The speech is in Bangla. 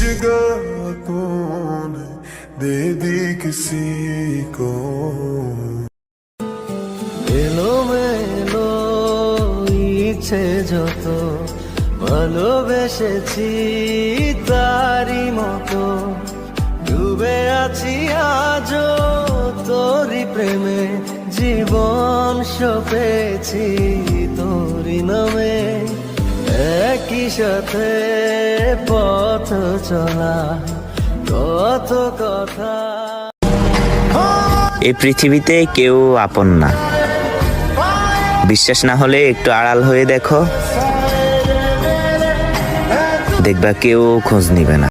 जगह तूने दे दी किसी को। এলো মেলো ইচ্ছে যত ভালোবেসেছি তারি মতো ডুবে আছি আজও তোরি প্রেমে জীবন সপেছি তোরি নামে একই সাথে পথ চলা কত কথা। এই পৃথিবীতে কেউ আপন না, বিশ্বাস না হলে একটু আড়াল হয়ে দেখো, দেখবা কেউ খোঁজ নিবে না।